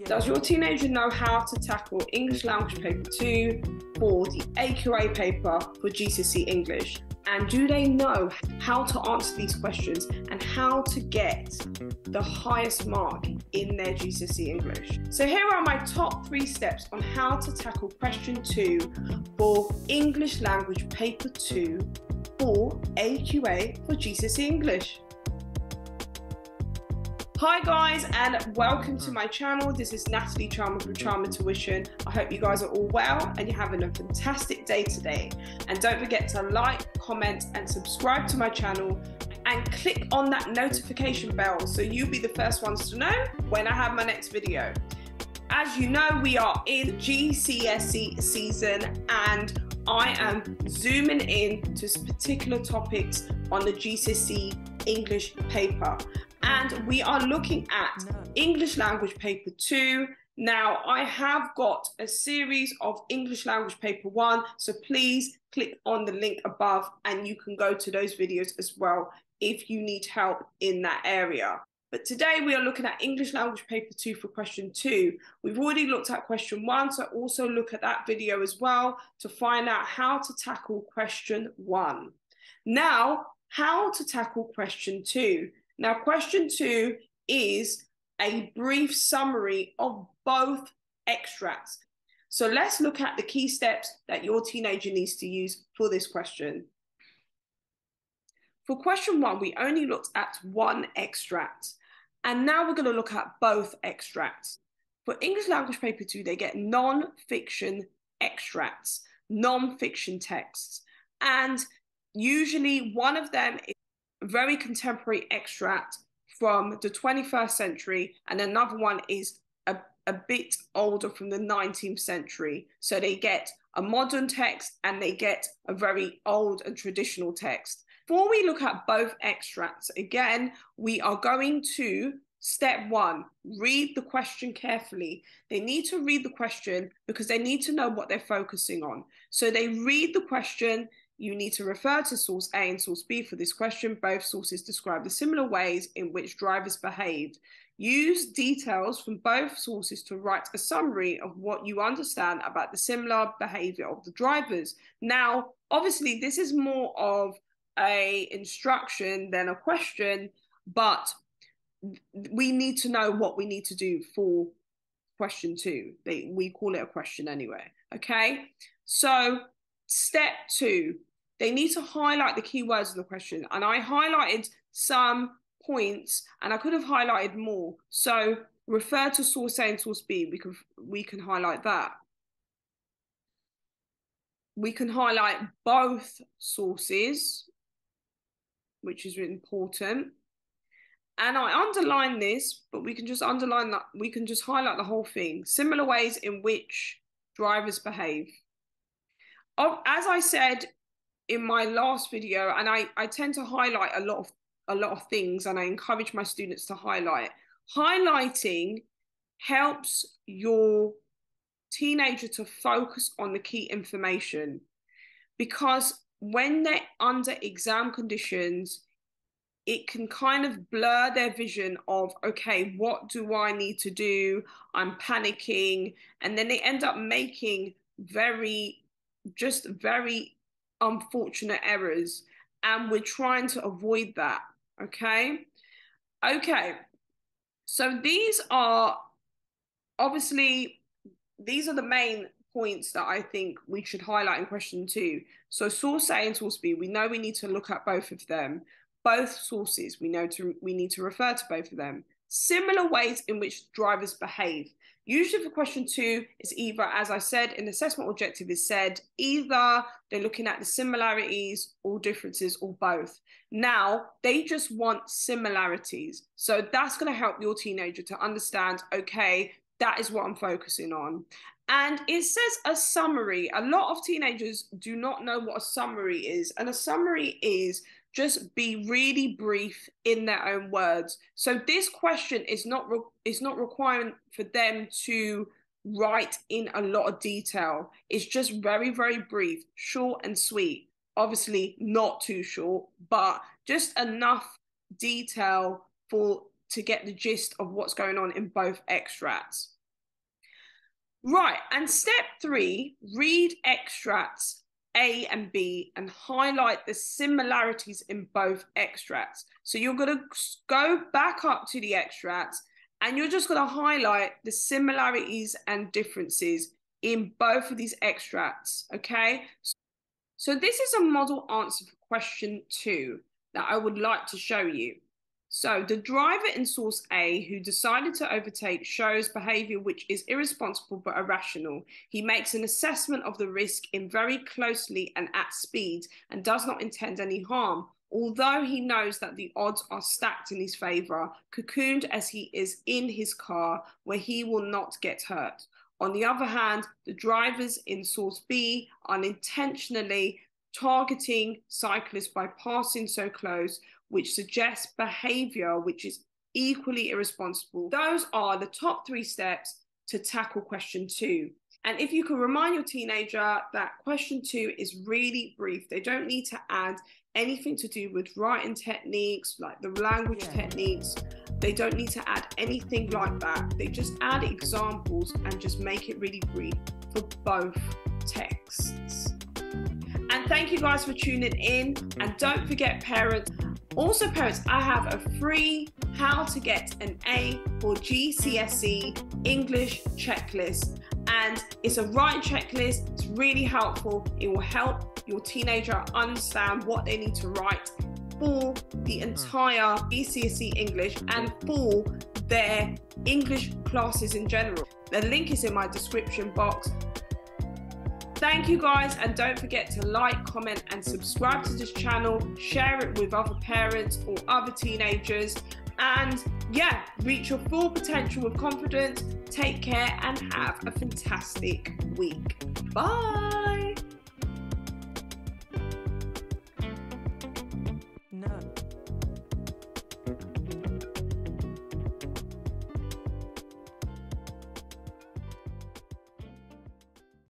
Does your teenager know how to tackle English Language Paper 2 for the AQA paper for GCSE English? And do they know how to answer these questions and how to get the highest mark in their GCSE English? So here are my top 3 steps on how to tackle question 2 for English Language Paper 2 for AQA for GCSE English. Hi guys, and welcome to my channel. This is Natalie Charmer from Charmer Tuition. I hope you guys are all well and you're having a fantastic day today. And don't forget to like, comment and subscribe to my channel and click on that notification bell so you'll be the first ones to know when I have my next video. As you know, we are in GCSE season and I am zooming in to particular topics on the GCSE English paper. And we are looking at English Language Paper 2. Now, I have got a series of English Language Paper 1, so please click on the link above and you can go to those videos as well if you need help in that area. But today we are looking at English Language Paper 2 for question 2. We've already looked at question 1, so also look at that video as well to find out how to tackle question 1. Now, how to tackle question 2. Now, question 2 is a brief summary of both extracts. So let's look at the key steps that your teenager needs to use for this question. For question 1, we only looked at one extract. And now we're going to look at both extracts. For English Language Paper 2, they get non-fiction extracts, non-fiction texts. And usually one of them is a very contemporary extract from the 21st century, and another one is a bit older from the 19th century. So they get a modern text and they get a very old and traditional text. Before we look at both extracts, again, we are going to step 1, read the question carefully. They need to read the question because they need to know what they're focusing on. So they read the question. You need to refer to source A and source B for this question. Both sources describe the similar ways in which drivers behaved. Use details from both sources to write a summary of what you understand about the similar behavior of the drivers. Now, obviously, this is more of an instruction than a question, but we need to know what we need to do for question 2. We call it a question anyway, okay? So step 2, they need to highlight the key words of the question. And I highlighted some points and I could have highlighted more. So refer to source A and source B. We can highlight that. We can highlight both sources, which is really important. And I underline this, but we can just underline that. We can just highlight the whole thing. Similar ways in which drivers behave. As I said in my last video, and I tend to highlight a lot of things, and I encourage my students to highlight. Highlighting helps your teenager to focus on the key information, because when they're under exam conditions, it can kind of blur their vision of, okay, what do I need to do? I'm panicking. And then they end up making very unfortunate errors. And we're trying to avoid that, okay? Okay, so these are the main points that I think we should highlight in question 2. So source A and source B, we know we need to look at both of them. Both sources, we need to refer to both of them. Similar ways in which drivers behave. Usually for question 2, it's either, as I said, an assessment objective is said, either they're looking at the similarities or differences or both. Now, they just want similarities. So that's going to help your teenager to understand, okay, that is what I'm focusing on. And it says a summary. A lot of teenagers do not know what a summary is. And a summary is just be really brief in their own words. So this question is not requiring for them to write in a lot of detail. It's just very, very brief, short and sweet. Obviously not too short, but just enough detail to get the gist of what's going on in both extracts. Right, and step 3, read extracts A and B and highlight the similarities in both extracts. So you're going to go back up to the extracts and you're just going to highlight the similarities and differences in both of these extracts, okay? So this is a model answer for question 2 that I would like to show you. So the driver in source A who decided to overtake shows behavior which is irresponsible but irrational. He makes an assessment of the risk in very closely and at speed and does not intend any harm. Although he knows that the odds are stacked in his favor, cocooned as he is in his car where he will not get hurt. On the other hand, the drivers in source B unintentionally targeting cyclists by passing so close, which suggests behavior which is equally irresponsible. Those are the top 3 steps to tackle question 2. And if you can remind your teenager that question 2 is really brief, they don't need to add anything to do with writing techniques, like the language techniques. They don't need to add anything like that. They just add examples and just make it really brief for both texts. And thank you guys for tuning in. And don't forget, parents, I have a free how to get an A for GCSE English checklist. And it's a writing checklist. It's really helpful. It will help your teenager understand what they need to write for the entire GCSE English and for their English classes in general. The link is in my description box. Thank you guys, and don't forget to like, comment and subscribe to this channel, share it with other parents or other teenagers, and yeah, reach your full potential with confidence. Take care and have a fantastic week. Bye. No.